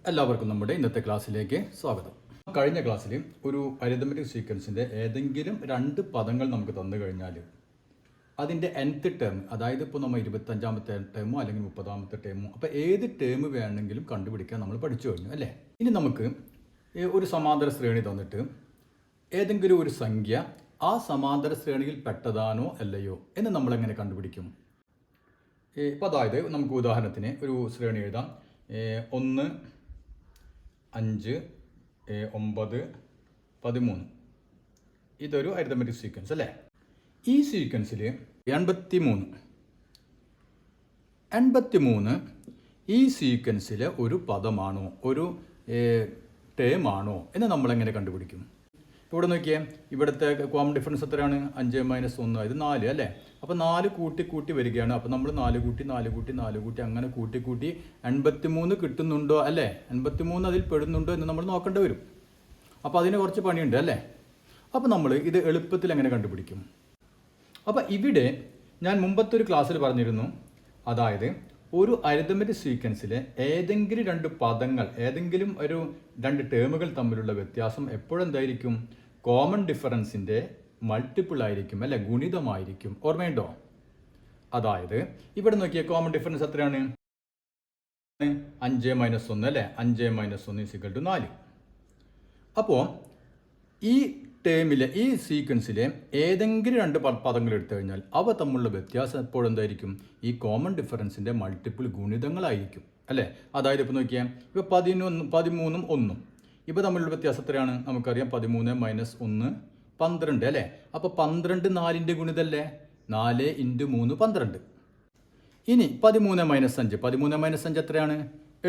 എല്ലാവർക്കും നമ്മുടെ ഇന്നത്തെ ക്ലാസ്സിലേക്ക് സ്വാഗതം. കഴിഞ്ഞ ക്ലാസ്സിൽ ഒരു അരിതമെറ്റിക് സീക്വൻസിൻ്റെ ഏതെങ്കിലും രണ്ട് പദങ്ങൾ നമുക്ക് തന്നു കഴിഞ്ഞാൽ അതിൻ്റെ nth ടേം, അതായത് ഇപ്പോൾ നമ്മൾ 25ാമത്തെ ടേമോ അല്ലെങ്കിൽ 30ാമത്തെ ടേമോ, അപ്പോൾ ഏത് ടേം വേണമെങ്കിലും കണ്ടുപിടിക്കാൻ നമ്മൾ പഠിച്ചു കഴിഞ്ഞു അല്ലേ. ഇനി നമുക്ക് ഒരു സമാന്തര ശ്രേണി തന്നിട്ട് ഏതെങ്കിലും ഒരു സംഖ്യ ആ സമാന്തര ശ്രേണിയിൽ പെട്ടതാണോ അല്ലയോ എന്ന് നമ്മളെങ്ങനെ കണ്ടുപിടിക്കും? ഇപ്പോൾ അതായത് നമുക്ക് ഉദാഹരണത്തിന് ഒരു ശ്രേണി എഴുതാം. 1, 5, 9, 13. ഇതൊരു അരിതമെറ്റിക് സീക്വൻസ് അല്ലേ. ഈ സീക്വൻസിൽ 83 ഈ സീക്വൻസിലെ ഒരു പദമാണോ, ഒരു ടേം ആണോ എന്ന് നമ്മളെങ്ങനെ കണ്ടുപിടിക്കും? ഇവിടെ നോക്കിയേ, ഇവിടുത്തെ കോമൺ ഡിഫറൻസ് എത്രയാണ്? 5 - 1, ഇത് 4 അല്ലേ. അപ്പോൾ 4 കൂട്ടി വരികയാണ്. അപ്പോൾ നമ്മൾ 4 കൂട്ടി അങ്ങനെ കൂട്ടി 83 കിട്ടുന്നുണ്ടോ അല്ലേ, 83 അതിൽ പെടുന്നുണ്ടോ എന്ന് നമ്മൾ നോക്കേണ്ടി വരും. അപ്പോൾ അതിന് കുറച്ച് പണിയുണ്ട് അല്ലേ. അപ്പോൾ നമ്മൾ ഇത് എളുപ്പത്തിൽ എങ്ങനെ കണ്ടുപിടിക്കും? അപ്പോൾ ഇവിടെ ഞാൻ മുമ്പത്തെ ഒരു ക്ലാസ്സിൽ പറഞ്ഞിരുന്നു, അതായത് ഒരു അരിതമെറ്റിക് സീക്വൻസിലെ ഏതെങ്കിലും രണ്ട് പദങ്ങൾ, ഏതെങ്കിലും ഒരു രണ്ട് ടേമുകൾ തമ്മിലുള്ള വ്യത്യാസം എപ്പോഴെന്തായിരിക്കും? കോമൺ ഡിഫറൻസിൻ്റെ മൾട്ടിപ്പിൾ ആയിരിക്കും അല്ലെ, ഗുണിതമായിരിക്കും. ഓർമ്മയുണ്ടോ? അതായത് ഇവിടെ നോക്കിയ കോമൺ ഡിഫറൻസ് എത്രയാണ്? 5 - 1 അല്ലേ. 5 - 1 = 4. അപ്പോൾ ഈ ടേമിലെ, ഈ സീക്വൻസിലെ ഏതെങ്കിലും രണ്ട് പദങ്ങൾ എടുത്തു കഴിഞ്ഞാൽ അവ തമ്മിലുള്ള വ്യത്യാസം എപ്പോഴെന്തായിരിക്കും? ഈ കോമൺ ഡിഫറൻസിൻ്റെ മൾട്ടിപ്പിൾ ഗുണിതങ്ങളായിരിക്കും അല്ലേ. അതായത് ഇപ്പോൾ നോക്കിയാൽ ഇപ്പോൾ 13ഉം 1 ഇപ്പോൾ തമ്മിലുള്ള വ്യത്യാസം എത്രയാണ്? നമുക്കറിയാം 13 - 1 12 അല്ലേ. അപ്പോൾ 12 4ൻ്റെ ഗുണിതല്ലേ. 4 × 3 12. ഇനി 13 - 5 എത്രയാണ്?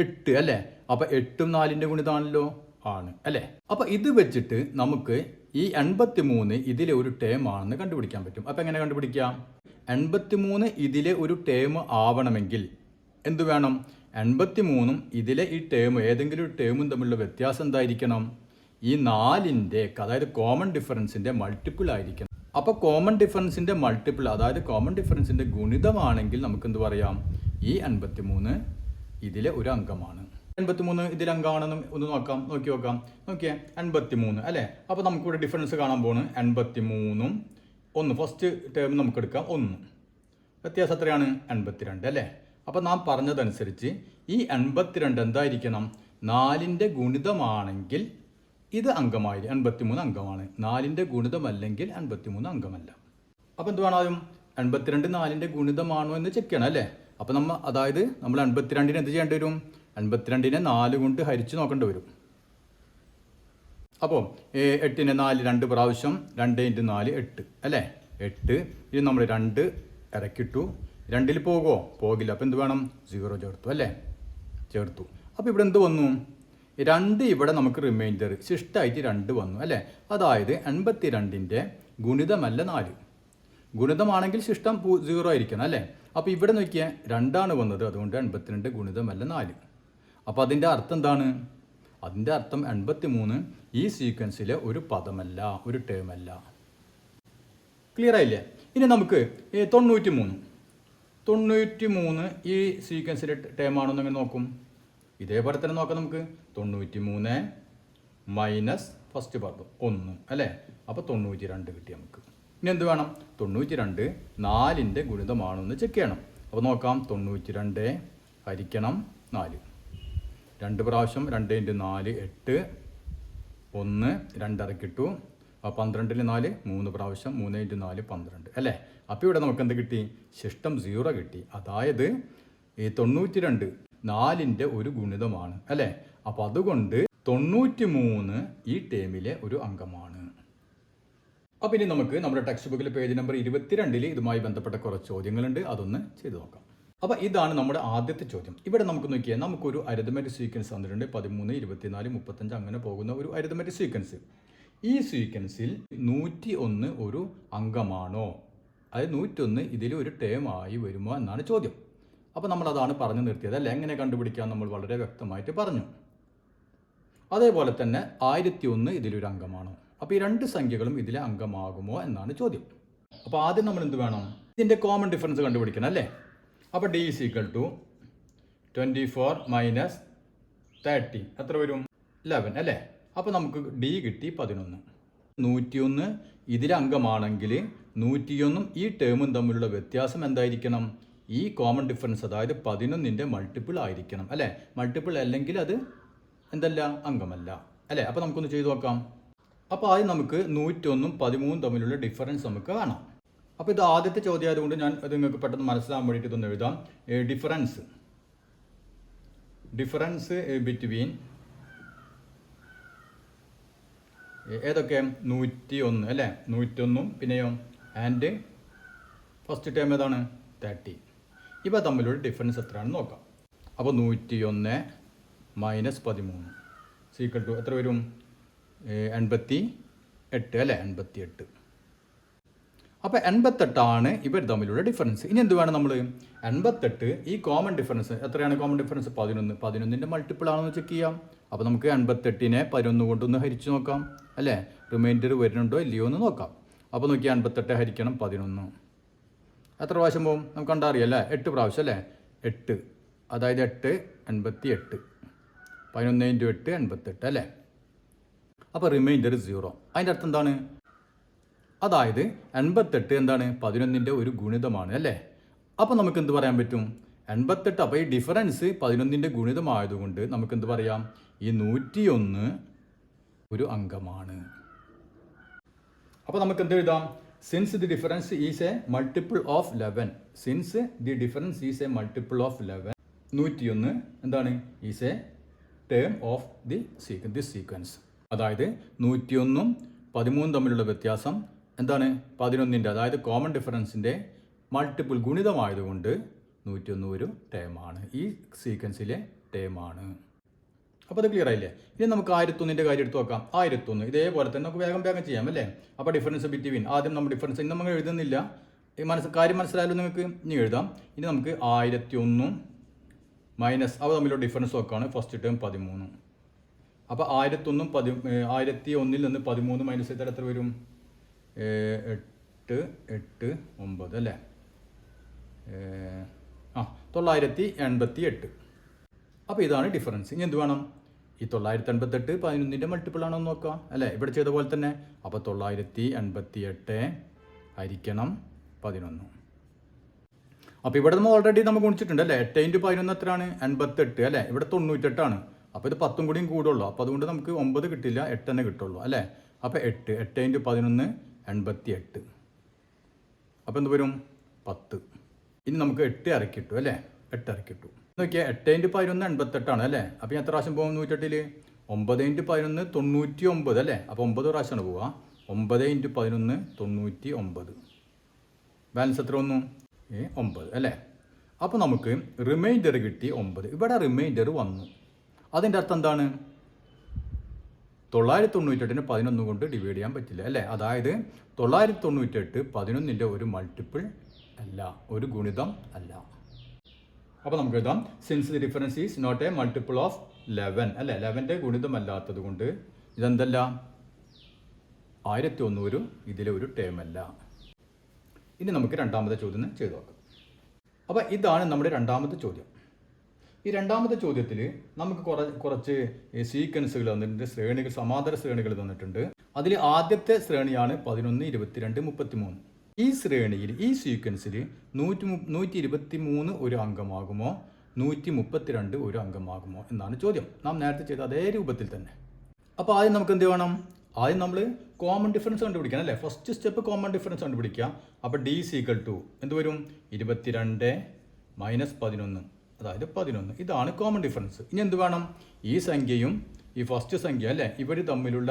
8 അല്ലേ. അപ്പോൾ 8ഉം 4ൻ്റെ ഗുണിതാണല്ലോ, ആണ് അല്ലേ. അപ്പോൾ ഇത് വെച്ചിട്ട് നമുക്ക് ഈ 83 ഇതിലെ ഒരു ടേം ആണെന്ന് കണ്ടുപിടിക്കാൻ പറ്റും. അപ്പോൾ എങ്ങനെ കണ്ടുപിടിക്കാം? 83 ഇതിലെ ഒരു ടേം ആവണമെങ്കിൽ എന്തു വേണം? 83ഉം ഇതിലെ ഈ ടേം, ഏതെങ്കിലും ഒരു ടേമും തമ്മിലുള്ള വ്യത്യാസം എന്തായിരിക്കണം? ഈ 4ൻ്റെ, അതായത് കോമൺ ഡിഫറൻസിൻ്റെ മൾട്ടിപ്പിൾ ആയിരിക്കണം. അപ്പോൾ കോമൺ ഡിഫറൻസിൻ്റെ മൾട്ടിപ്പിൾ, അതായത് കോമൺ ഡിഫറൻസിൻ്റെ ഗുണിതമാണെങ്കിൽ നമുക്ക് എന്ത് പറയാം? ഈ 83 ഇതിലെ ഒരു അംഗമാണ്. 83 ഇതിൽ അംഗമാണെന്ന് ഒന്ന് നോക്കി നോക്കാം. നോക്കിയേ, 83 അല്ലേ. അപ്പോൾ നമുക്കിവിടെ ഡിഫറൻസ് കാണാൻ പോണ്. 83ഉം 1, ഫസ്റ്റ് ടേം നമുക്ക് എടുക്കാം 1. വ്യത്യാസം എത്രയാണ്? 82 അല്ലേ. അപ്പോൾ നാം പറഞ്ഞതനുസരിച്ച് ഈ 82 എന്തായിരിക്കണം? 4ൻ്റെ ഗുണിതമാണെങ്കിൽ ഇത് അംഗമായി, 83 അംഗമാണ്. 4ൻ്റെ ഗുണിതമല്ലെങ്കിൽ 83 അംഗമല്ല. അപ്പോൾ എന്ത് വേണം? 82 4ൻ്റെ ഗുണിതമാണോ എന്ന് ചെക്ക് ചെയ്യണം അല്ലേ. അപ്പോൾ നമ്മൾ 82നെ എന്ത് ചെയ്യേണ്ടി വരും? 82നെ 4 കൊണ്ട് ഹരിച്ച് നോക്കേണ്ടി വരും. അപ്പോൾ 8നെ 4 2 പ്രാവശ്യം, 2 × 4 8 അല്ലേ. 8. ഇനി നമ്മൾ 2 ഇറക്കിട്ടു. 2ൽ പോകുമോ? പോകില്ല. അപ്പോൾ എന്ത് വേണം? 0 ചേർത്തു അല്ലേ. ചേർത്തു. അപ്പോൾ ഇവിടെ എന്ത് വന്നു? 2 ഇവിടെ നമുക്ക് റിമൈൻഡർ ശിഷ്ടമായിട്ട് 2 വന്നു അല്ലേ. അതായത് 82ൻ്റെ ഗുണിതമല്ല 4. ഗുണിതമാണെങ്കിൽ ശിഷ്ടം 0 ആയിരിക്കണം അല്ലേ. അപ്പോൾ ഇവിടെ നോക്കിയാൽ 2 വന്നത്, അതുകൊണ്ട് 82 ഗുണിതമല്ല 4. അപ്പോൾ അതിൻ്റെ അർത്ഥം എന്താണ്? അതിൻ്റെ അർത്ഥം 83 ഈ സീക്വൻസിലെ ഒരു പദമല്ല, ഒരു ടേമല്ല. ക്ലിയർ ആയില്ലേ? ഇനി നമുക്ക് 93 ഈ സീക്വൻസിലെ ടേം ആണോ എന്നങ്ങനെ നോക്കും. ഇതേപോലെ തന്നെ നോക്കാം നമുക്ക്. 93 മൈനസ് ഫസ്റ്റ് പദം 1 അല്ലേ. അപ്പോൾ 92 കിട്ടി നമുക്ക്. ഇനി എന്ത് വേണം? 92 4ൻ്റെ ഗുണിതമാണോ എന്ന് ചെക്ക് ചെയ്യണം. അപ്പോൾ നോക്കാം. 92 ഹരിക്കണം 4. 2 പ്രാവശ്യം, 2 × 4 8, 1 2 ഇറക്കിട്ടു. 12ൽ 4 3 പ്രാവശ്യം, 3 × 4 12 അല്ലേ. അപ്പോൾ ഇവിടെ നമുക്ക് എന്ത് കിട്ടി? ശിഷ്ടം 0 കിട്ടി. അതായത് ഈ 92 4ൻ്റെ ഒരു ഗുണിതമാണ് അല്ലേ. അപ്പോൾ അതുകൊണ്ട് 93 ഈ ടേമിലെ ഒരു അംഗമാണ്. അപ്പോൾ ഇനി നമുക്ക് നമ്മുടെ ടെക്സ്റ്റ് ബുക്കിൽ പേജ് നമ്പർ 22 ഇതുമായി ബന്ധപ്പെട്ട കുറച്ച് ചോദ്യങ്ങളുണ്ട്, അതൊന്ന് ചെയ്തു നോക്കാം. അപ്പോൾ ഇതാണ് നമ്മുടെ ആദ്യത്തെ ചോദ്യം. ഇവിടെ നമുക്ക് നോക്കിയാൽ നമുക്കൊരു അരിതമെറ്റിക് സീക്വൻസ് തന്നിട്ടുണ്ട്. 13, 24, 35 അങ്ങനെ പോകുന്ന ഒരു അരിതമെറ്റിക് സീക്വൻസ്. ഈ സീക്വൻസിൽ 101 ഒരു അംഗമാണോ, അതായത് 101 ഇതിൽ ഒരു ടേം ആയി വരുമോ എന്നാണ് ചോദ്യം. അപ്പോൾ നമ്മളതാണ് പറഞ്ഞു നിർത്തിയത് അല്ലേ. എങ്ങനെ കണ്ടുപിടിക്കാൻ നമ്മൾ വളരെ വ്യക്തമായിട്ട് പറഞ്ഞു. അതേപോലെ തന്നെ 1001 ഇതിലൊരു അംഗമാണോ. അപ്പോൾ ഈ രണ്ട് സംഖ്യകളും ഇതിലെ അംഗമാകുമോ എന്നാണ് ചോദ്യം. അപ്പോൾ ആദ്യം നമ്മൾ എന്ത് വേണം? ഇതിൻ്റെ കോമൺ ഡിഫറൻസ് കണ്ടുപിടിക്കണം അല്ലേ. അപ്പോൾ d = 24 - 13 എത്ര വരും 11 അല്ലേ. അപ്പോൾ നമുക്ക് ഡി കിട്ടി 11. 101 ഇതിലെ അംഗമാണെങ്കിൽ 101 ഈ ടേമും തമ്മിലുള്ള വ്യത്യാസം എന്തായിരിക്കണം? ഈ കോമൺ ഡിഫറൻസ്, അതായത് 11ന്റെ മൾട്ടിപ്പിൾ ആയിരിക്കണം അല്ലേ. മൾട്ടിപ്പിൾ അല്ലെങ്കിൽ അത് എന്തല്ല, അംഗമല്ല അല്ലേ. അപ്പോൾ നമുക്കൊന്ന് ചെയ്തു നോക്കാം. അപ്പോൾ ആദ്യം നമുക്ക് 101ഉം 13 തമ്മിലുള്ള ഡിഫറൻസ് നമുക്ക് കാണാം. അപ്പോൾ ഇത് ആദ്യത്തെ ചോദ്യം ആയതുകൊണ്ട് ഞാൻ അത് നിങ്ങൾക്ക് പെട്ടെന്ന് മനസ്സിലാകാൻ വേണ്ടിയിട്ട് ഇതൊന്ന് എഴുതാം. ഡിഫറൻസ് ബിറ്റ്വീൻ ഏതൊക്കെ 101 അല്ലേ, 101ഉം പിന്നെയോ ആൻഡ് ഫസ്റ്റ് ടേം ഏതാണ് 30. ഇവ തമ്മിലുള്ള ഡിഫറൻസ് എത്രയാണെന്ന് നോക്കാം. അപ്പോൾ 101 മൈനസ് 13 സീക്വൽ ടു എത്ര വരും? 88 അല്ലേ, 88. അപ്പോൾ 88 ഇവർ തമ്മിലുള്ള ഡിഫറൻസ്. ഇനി എന്ത് വേണം നമ്മൾ? 88 ഈ കോമൺ ഡിഫറൻസ് എത്രയാണ്? Common difference 11. 11ന്റെ മൾട്ടിപ്പിൾ ആണെന്ന് ചെക്ക് ചെയ്യാം. അപ്പോൾ നമുക്ക് 88നെ 11 കൊണ്ടൊന്ന് ഹരിച്ച് നോക്കാം അല്ലേ. റിമൈൻഡർ വരുന്നുണ്ടോ ഇല്ലയോ എന്ന് നോക്കാം. അപ്പോൾ നോക്കി 88 ഹരിക്കണം 11 എത്ര പ്രാവശ്യം പോകും? നമുക്ക് കണ്ടറിയാം അല്ലേ, 8 പ്രാവശ്യം അല്ലേ. 8 അതായത് 8 88, 11 × 8 88 അല്ലേ. അപ്പോൾ റിമൈൻഡർ 0. അതിൻ്റെ അർത്ഥം എന്താണ്? അതായത് 88 എന്താണ്? 11ന്റെ ഒരു ഗുണിതമാണ് അല്ലേ. അപ്പോൾ നമുക്ക് എന്ത് പറയാൻ പറ്റും? 88. അപ്പോൾ ഈ ഡിഫറൻസ് 11ന്റെ ഗുണിതമായതുകൊണ്ട് നമുക്ക് എന്ത് പറയാം? ഈ 101 ഒരു അംഗമാണ്. അപ്പോൾ നമുക്ക് എന്ത് എഴുതാം? Since the difference is A multiple of 11. Since the difference is A multiple of 11. 101 എന്താണ്? Is A term of the sequence. അതായത് 101ഉം 13 തമ്മിലുള്ള വ്യത്യാസം എന്താണ്? 11ന്റെ, അതായത് കോമൺ ഡിഫറൻസിൻ്റെ മൾട്ടിപ്പിൾ ഗുണിതമായതുകൊണ്ട് 101 ഒരു ടേമാണ്, ഈ സീക്വൻസിലെ ടേമാണ്. അപ്പോൾ അത് ക്ലിയർ ആയില്ലേ. ഇനി നമുക്ക് 1001ന്റെ കാര്യം എടുത്ത് നോക്കാം. 1001 ഇതേപോലെ തന്നെ നമുക്ക് വേഗം ചെയ്യാം അല്ലേ. അപ്പോൾ ഡിഫറൻസ് ബിറ്റ്വീൻ ആദ്യം നമ്മൾ ഡിഫറൻസ് ഇന്ന് നമ്മൾ എഴുതുന്നില്ല, കാര്യം മനസ്സിലായാലും നിങ്ങൾക്ക് ഇനി എഴുതാം. ഇനി നമുക്ക് 1001 മൈനസ് അവ തമ്മിലുള്ള ഡിഫറൻസ് നോക്കുകയാണ്. First term 13. അപ്പോൾ 1001 1001ൽ നിന്ന് 13 മൈനസ് ചെയ്താൽ എത്ര വരും? 8 8 9 അല്ലേ. 988. അപ്പോൾ ഇതാണ് ഡിഫറൻസ്. ഇനി എന്ത് വേണം? ഈ 988 11ന്റെ മൾട്ടിപ്പിൾ ആണോ എന്ന് നോക്കാം അല്ലേ, ഇവിടെ ചെയ്ത പോലെ തന്നെ. അപ്പോൾ 988 ഹരിക്കണം 11. അപ്പോൾ ഇവിടെ നമ്മൾ ഓൾറെഡി നമ്മൾ ഗുണിച്ചിട്ടുണ്ട് അല്ലേ. 8 × 11 എത്രയാണ്? 88 അല്ലേ. ഇവിടെ 98 ആണ്. അപ്പോൾ ഇത് 10 കൂടിയും കൂടുള്ളൂ. അപ്പോൾ അതുകൊണ്ട് നമുക്ക് 9 കിട്ടില്ല, 8 തന്നെ കിട്ടുള്ളൂ അല്ലേ. അപ്പോൾ 8 × 11 88. അപ്പോൾ എന്ത് വരും? 10. ഇനി നമുക്ക് 8 ഇറക്കിട്ടു അല്ലേ. 8 ഇറക്കിട്ടു നോക്കിയാൽ 8 × 11 88 അല്ലേ. അപ്പോൾ എത്ര പ്രാവശ്യം പോകും 108ൽ? 9 × 11 99 അല്ലേ. അപ്പോൾ 9 പ്രാവശ്യമാണ് പോവുക. 9 × 11 99. ബാലൻസ് എത്ര വന്നു? 9 അല്ലേ. അപ്പോൾ നമുക്ക് റിമൈൻഡർ കിട്ടി 9. ഇവിടെ റിമൈൻഡർ വന്നു. അതിൻ്റെ അർത്ഥം എന്താണ്? 998നെ 11 കൊണ്ട് ഡിവൈഡ് ചെയ്യാൻ പറ്റില്ല അല്ലേ. അതായത് 998 11ന്റെ ഒരു മൾട്ടിപ്പിൾ അല്ല, ഒരു ഗുണിതം അല്ല. അപ്പോൾ നമുക്ക് എഴുതാം since the difference is not a multiple of 11 അല്ലേ. 11ന്റെ ഗുണിതം അല്ലാത്തത് കൊണ്ട് ഇതെന്തല്ല? 1001 ഒരു ഇതിലെ ഒരു ടേം അല്ല. ഇനി നമുക്ക് രണ്ടാമത്തെ ചോദ്യം ചെയ്തു നോക്കാം. അപ്പോൾ ഇതാണ് നമ്മുടെ രണ്ടാമത്തെ ചോദ്യം. ഈ രണ്ടാമത്തെ ചോദ്യത്തിൽ നമുക്ക് കുറച്ച് സീക്വൻസുകൾ തന്നിട്ടുണ്ട്, ശ്രേണികൾ, സമാന്തര ശ്രേണികൾ തന്നിട്ടുണ്ട്. അതിൽ ആദ്യത്തെ ശ്രേണിയാണ് 11 22 33. ഈ ശ്രേണിയിൽ ഈ സീക്വൻസിൽ 123 ഒരു അംഗമാകുമോ 132 ഒരു അംഗമാകുമോ എന്നാണ് ചോദ്യം. നാം നേരത്തെ ചെയ്ത അതേ രൂപത്തിൽ തന്നെ. അപ്പോൾ ആദ്യം നമുക്ക് എന്ത് വേണം? ആദ്യം നമ്മൾ കോമൺ ഡിഫറൻസ് കണ്ടുപിടിക്കണം അല്ലേ. ഫസ്റ്റ് സ്റ്റെപ്പ് കോമൺ ഡിഫറൻസ് കണ്ടുപിടിക്കുക. അപ്പോൾ ഡി ഈക്വൽ ടു എന്ത് വരും? 22 മൈനസ് 11, അതായത് 11. ഇതാണ് കോമൺ ഡിഫറൻസ്. ഇനി എന്ത് വേണം? ഈ സംഖ്യയും ഈ ഫസ്റ്റ് സംഖ്യ അല്ലേ, ഇവർ തമ്മിലുള്ള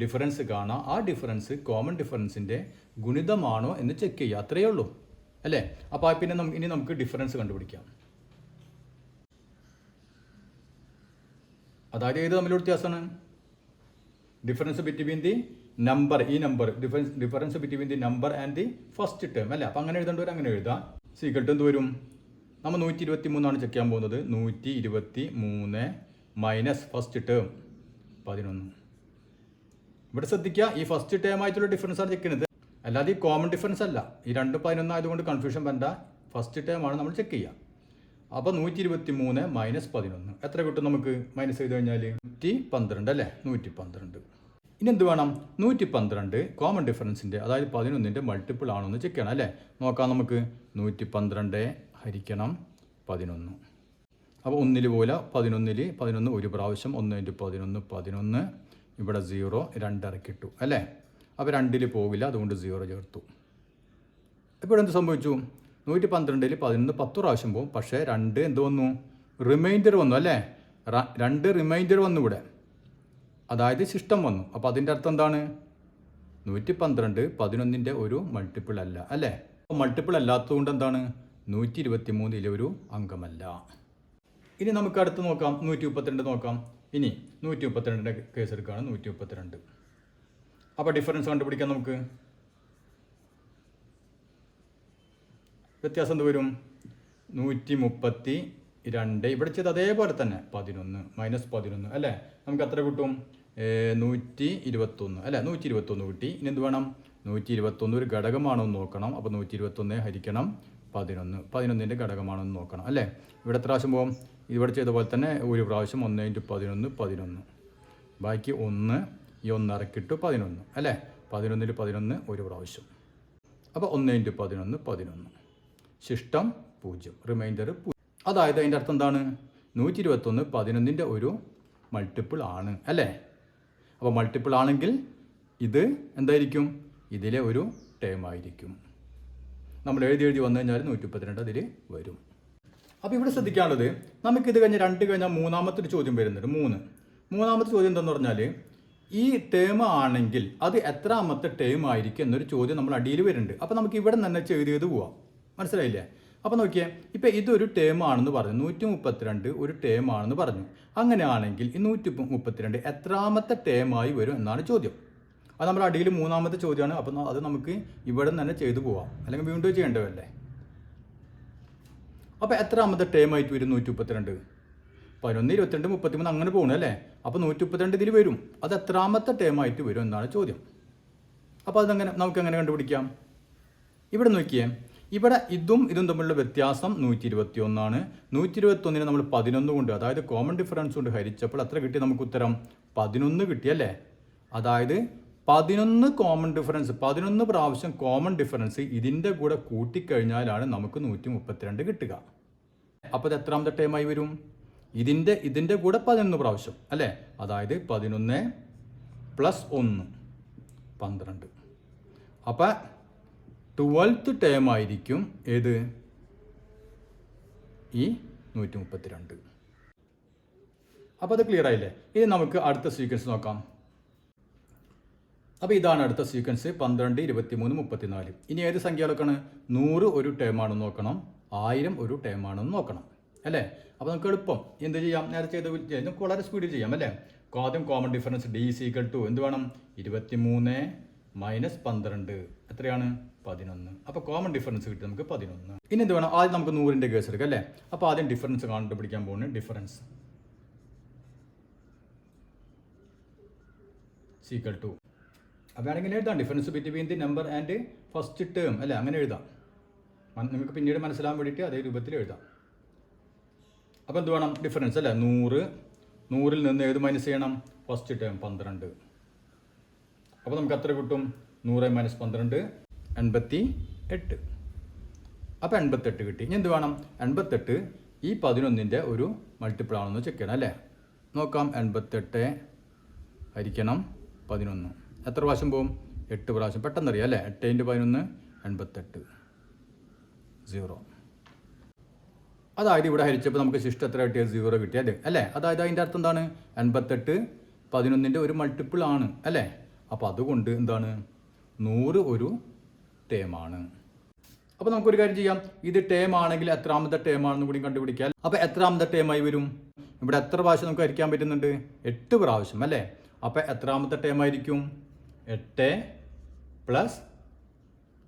ഡിഫറൻസ് കാണാം. ആ ഡിഫറൻസ് കോമൺ ഡിഫറൻസിൻ്റെ ഗുണിതമാണോ എന്ന് ചെക്ക് ചെയ്യുക. അത്രയേ ഉള്ളൂ അല്ലേ. അപ്പോൾ പിന്നെ ഇനി നമുക്ക് ഡിഫറൻസ് കണ്ടുപിടിക്കാം. അതായത് ഏത് തമ്മിലുള്ള വ്യത്യാസമാണ്? ഡിഫറൻസ് ബിറ്റ്വീൻ ദി നമ്പർ, ഈ number difference between the number and the first term അല്ലേ. അപ്പോൾ അങ്ങനെ എഴുതേണ്ടവർ അങ്ങനെ എഴുതാം. സീക്വൽ എന്ത് വരും? നമ്മൾ 123 ചെക്ക് ചെയ്യാൻ പോകുന്നത്. 123 മൈനസ് ഫസ്റ്റ് ടേം 11. ഇവിടെ ശ്രദ്ധിക്കുക, ഈ ഫസ്റ്റ് ടേം ആയിട്ടുള്ള ഡിഫറൻസ് ആണ് ചെക്ക് ചെയ്യുന്നത്, അല്ലാതെ ഈ കോമൺ ഡിഫറൻസ് അല്ല. ഈ 2 11 ആയതുകൊണ്ട് കൺഫ്യൂഷൻ വേണ്ട. ഫസ്റ്റ് ടേം ആണ് നമ്മൾ ചെക്ക് ചെയ്യുക. അപ്പോൾ 123 മൈനസ് 11 എത്ര കിട്ടും നമുക്ക്? മൈനസ് ചെയ്ത് കഴിഞ്ഞാൽ 112 അല്ലേ? 112. ഇനി എന്ത് വേണം? 112 കോമൺ ഡിഫറൻസിൻ്റെ അതായത് 11ൻ്റെ മൾട്ടിപ്പിൾ ആണോ എന്ന് ചെക്ക് ചെയ്യണം അല്ലേ? നോക്കാം നമുക്ക്. 112 ഹരിക്കണം 11. അപ്പോൾ 1 പോലെ 11 ഒരു പ്രാവശ്യം 1 × 11 11. ഇവിടെ 0 2 ഇറക്കിട്ടു അല്ലേ? അപ്പോൾ 2 പോകില്ല, അതുകൊണ്ട് 0 ചേർത്തു. ഇപ്പോൾ എന്ത് സംഭവിച്ചു? 112 11 10 പ്രാവശ്യം പോകും, പക്ഷേ 2 എന്ത് വന്നു? റിമൈൻഡർ വന്നു അല്ലേ? 2 റിമൈൻഡർ വന്നു ഇവിടെ, അതായത് ശിഷ്ടം വന്നു. അപ്പോൾ അതിൻ്റെ അർത്ഥം എന്താണ്? 112 11ൻ്റെ ഒരു മൾട്ടിപ്പിൾ അല്ല അല്ലേ? അപ്പോൾ മൾട്ടിപ്പിൾ അല്ലാത്തതുകൊണ്ട് എന്താണ്? 123 ഒരു അംഗമല്ല. ഇനി നമുക്ക് അടുത്ത് നോക്കാം, 132 നോക്കാം. ഇനി 132ൻ്റെ കേസ് എടുക്കുകയാണ്. 132. അപ്പോൾ ഡിഫറൻസ് കണ്ടുപിടിക്കാൻ നമുക്ക് വ്യത്യാസം എന്ത് വരും? 132. ഇവിടെ ചെയ്ത് അതേപോലെ തന്നെ 11 മൈനസ് 11 അല്ലേ? നമുക്ക് എത്ര കിട്ടും? 121 അല്ലേ? 121 കിട്ടി. ഇനി എന്ത് വേണം? 121 ഒരു ഘടകമാണോ എന്ന് നോക്കണം. അപ്പോൾ 121 ഹരിക്കണം 11. 11ൻ്റെ ഘടകമാണോ എന്ന് നോക്കണം അല്ലേ? ഇവിടെ എത്ര പ്രാവശ്യം പോകും? ഇവിടെ ചെയ്ത പോലെ തന്നെ ഒരു പ്രാവശ്യം 1 × 11 11. ബാക്കി 1 ഈ 1 ഇറക്കിട്ട് 11 അല്ലേ? 11 11 ഒരു പ്രാവശ്യം. അപ്പോൾ 1 × 11 11. ശിഷ്ടം 0, റിമൈൻഡർ 0. അതായത് അതിൻ്റെ അർത്ഥം എന്താണ്? 121 11ൻ്റെ ഒരു മൾട്ടിപ്പിൾ ആണ് അല്ലേ? അപ്പോൾ മൾട്ടിപ്പിൾ ആണെങ്കിൽ ഇത് എന്തായിരിക്കും? ഇതിലെ ഒരു ടേം ആയിരിക്കും. നമ്മൾ എഴുതി വന്നു കഴിഞ്ഞാൽ 132 അതിൽ വരും. അപ്പോൾ ഇവിടെ ശ്രദ്ധിക്കാനുള്ളത്, നമുക്കിത് കഴിഞ്ഞ് 2 കഴിഞ്ഞാൽ മൂന്നാമത്തെ ഒരു ചോദ്യം വരുന്നുണ്ട്. മൂന്നാമത്തെ ചോദ്യം എന്താണെന്ന് പറഞ്ഞാൽ, ഈ ടേം ആണെങ്കിൽ അത് എത്രാമത്തെ ടേം ആയിരിക്കും എന്നൊരു ചോദ്യം നമ്മൾ അടിയിൽ വരുന്നുണ്ട്. അപ്പോൾ നമുക്ക് ഇവിടെ തന്നെ എഴുതിയത് പോവാം. മനസ്സിലായില്ലേ? അപ്പോൾ നോക്കിയേ, ഇപ്പോൾ ഇതൊരു ടേം ആണെന്ന് പറഞ്ഞു, 132 ഒരു ടേം ആണെന്ന് പറഞ്ഞു. അങ്ങനെയാണെങ്കിൽ ഈ 132 എത്രാമത്തെ ടേമായി വരും എന്നാണ് ചോദ്യം. അത് നമ്മുടെ അടിയിൽ മൂന്നാമത്തെ ചോദ്യമാണ്. അപ്പം അത് നമുക്ക് ഇവിടെ തന്നെ ചെയ്തു പോവാം, അല്ലെങ്കിൽ വീണ്ടും ചെയ്യേണ്ടതല്ലേ? അപ്പോൾ എത്രാമത്തെ ടേം ആയിട്ട് വരും? 132. 11 22 33 അങ്ങനെ പോകണം അല്ലേ? അപ്പോൾ 132 ഇതിൽ വരും. അത് എത്രാമത്തെ ടേം ആയിട്ട് വരും എന്നാണ് ചോദ്യം. അപ്പോൾ അതെങ്ങനെ നമുക്ക് എങ്ങനെ കണ്ടുപിടിക്കാം? ഇവിടെ നോക്കിയേ, ഇവിടെ ഇതും തമ്മിലുള്ള വ്യത്യാസം 121 ആണ്. 121 നമ്മൾ 11 കൊണ്ട്, അതായത് കോമൺ ഡിഫറൻസ് കൊണ്ട് ഹരിച്ചപ്പോൾ എത്ര കിട്ടി നമുക്ക് ഉത്തരം? 11 കിട്ടിയല്ലേ? അതായത് 11 കോമൺ ഡിഫറൻസ്, 11 പ്രാവശ്യം കോമൺ ഡിഫറൻസ് ഇതിൻ്റെ കൂടെ കൂട്ടിക്കഴിഞ്ഞാലാണ് നമുക്ക് 132 കിട്ടുക. അപ്പോൾ ഇത് എത്രാമത്തെ ടേമായി വരും? ഇതിൻ്റെ കൂടെ 11 പ്രാവശ്യം അല്ലേ? അതായത് 11 + 1 12. അപ്പോൾ 12th ടേം ആയിരിക്കും ഏത്? ഈ 132. അപ്പോൾ അത് ക്ലിയർ ആയില്ലേ? ഇനി നമുക്ക് അടുത്ത സീക്വൻസ് നോക്കാം. അപ്പോൾ ഇതാണ് അടുത്ത സീക്വൻസ്, 12 23 34. ഇനി ഏത് സംഖ്യകളൊക്കെയാണ്? 100 ഒരു ടേം ആണെന്ന് നോക്കണം, 1000 ഒരു ടേം ആണെന്ന് നോക്കണം അല്ലേ? അപ്പോൾ നമുക്ക് എളുപ്പം എന്ത് ചെയ്യാം? നേരത്തെ ചെയ്ത് നമുക്ക് വളരെ സ്പീഡിൽ ചെയ്യാം അല്ലേ? ആദ്യം കോമൺ ഡിഫറൻസ് D = എന്ത് വേണം? 23 മൈനസ് 12 എത്രയാണ്? 11. അപ്പോൾ കോമൺ ഡിഫറൻസ് കിട്ടി നമുക്ക് 11. ഇനി എന്ത് വേണം? ആദ്യം നമുക്ക് 100ൻ്റെ കേസ് എടുക്കാം അല്ലേ? അപ്പോൾ ആദ്യം ഡിഫറൻസ് കണ്ടുപിടിക്കാൻ പോകുന്നത് ഡിഫറൻസ് = അപ്പോൾ വേണമെങ്കിൽ എഴുതാം difference between the number and first term അല്ലേ? അങ്ങനെ എഴുതാം, നമുക്ക് പിന്നീട് മനസ്സിലാകാൻ വേണ്ടിയിട്ട് അതേ രൂപത്തിൽ എഴുതാം. അപ്പോൾ എന്ത് വേണം? ഡിഫറൻസ് അല്ലേ? 100ൽ നിന്ന് ഏത് മൈനസ് ചെയ്യണം? First term 12. അപ്പോൾ നമുക്ക് എത്ര കിട്ടും? 100 - 12 88. അപ്പോൾ 88 കിട്ടി. ഇനി എന്ത് വേണം? 88 ഈ 11ൻ്റെ ഒരു മൾട്ടിപ്പിൾ ആണെന്ന് ചെക്ക് ചെയ്യണം അല്ലേ? നോക്കാം. 88 ഹരിക്കണം 11 എത്ര പ്രാവശ്യം പോകും? 8 പ്രാവശ്യം. പെട്ടെന്നറിയാം അല്ലേ? 8 × 11 88 0. അതായത് ഇവിടെ ഹരിച്ചപ്പോൾ നമുക്ക് ശിഷ്ടം എത്ര കിട്ടിയത്? 0 കിട്ടിയത് അല്ലേ? അതായത് അതിൻ്റെ അർത്ഥം എന്താണ്? 88 11ൻ്റെ ഒരു മൾട്ടിപ്പിൾ ആണ് അല്ലേ? അപ്പോൾ അതുകൊണ്ട് എന്താണ്? 100 ഒരു ടേമാണ്. അപ്പോൾ നമുക്കൊരു കാര്യം ചെയ്യാം, ഇത് ടേം ആണെങ്കിൽ എത്രാമത്തെ ടേം ആണെന്ന് കൂടി കണ്ടുപിടിക്കാം. അപ്പോൾ എത്രാമത്തെ ടേമായി വരും? ഇവിടെ എത്ര പ്രാവശ്യം നമുക്ക് ഹരിക്കാൻ പറ്റുന്നുണ്ട്? 8 പ്രാവശ്യം അല്ലേ? അപ്പോൾ എത്രാമത്തെ ടേം ആയിരിക്കും? 8 പ്ലസ്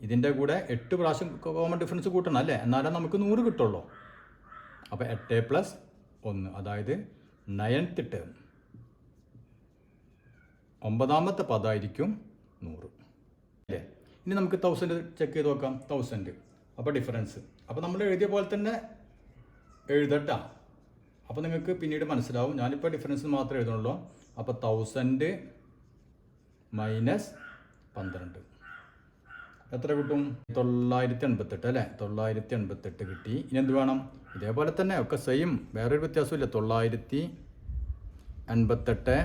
ഇതിൻ്റെ കൂടെ 8 പ്രാവശ്യം കോമൺ ഡിഫറൻസ് കൂട്ടണം അല്ലേ? എന്നാലേ നമുക്ക് 100 കിട്ടുള്ളൂ. അപ്പോൾ 8 + 1 അതായത് 9th ടേം, 9ാമത്തെ പദമായിരിക്കും 100 അല്ലേ? ഇനി നമുക്ക് 1000 ചെക്ക് ചെയ്ത് നോക്കാം. 1000. അപ്പോൾ ഡിഫറൻസ്, അപ്പോൾ നമ്മൾ എഴുതിയ പോലെ തന്നെ എഴുതട്ടാ. അപ്പോൾ നിങ്ങൾക്ക് പിന്നീട് മനസ്സിലാവും. ഞാനിപ്പോൾ ഡിഫറൻസ് മാത്രമേ എഴുതുന്നുള്ളൂ. അപ്പോൾ 1000 മൈനസ് 12 എത്ര കിട്ടും? 988 അല്ലേ? 988 കിട്ടി. ഇനി എന്ത് വേണം? ഇതേപോലെ തന്നെ ഒക്കെ സെയിം, വേറൊരു വ്യത്യാസമില്ല. 988